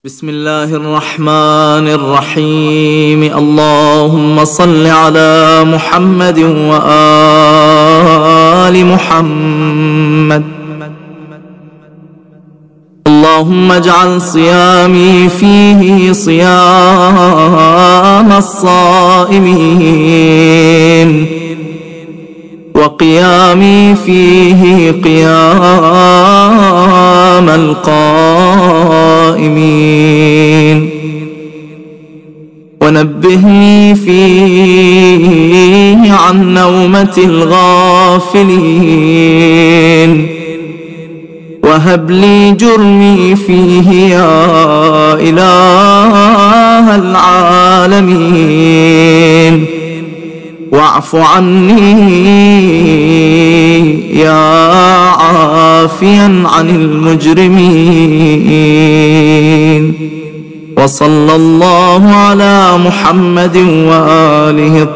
بسم الله الرحمن الرحيم. اللهم صل على محمد وآل محمد. اللهم اجعل صيامي فيه صيام الصائمين، وقيامي فيه قيام القائمين، ونبهني فيه عن نومة الغافلين، وهب لي جرمي فيه يا إله العالمين، واعف عني يا عافيا عن المجرمين. وصلى الله على محمد وآله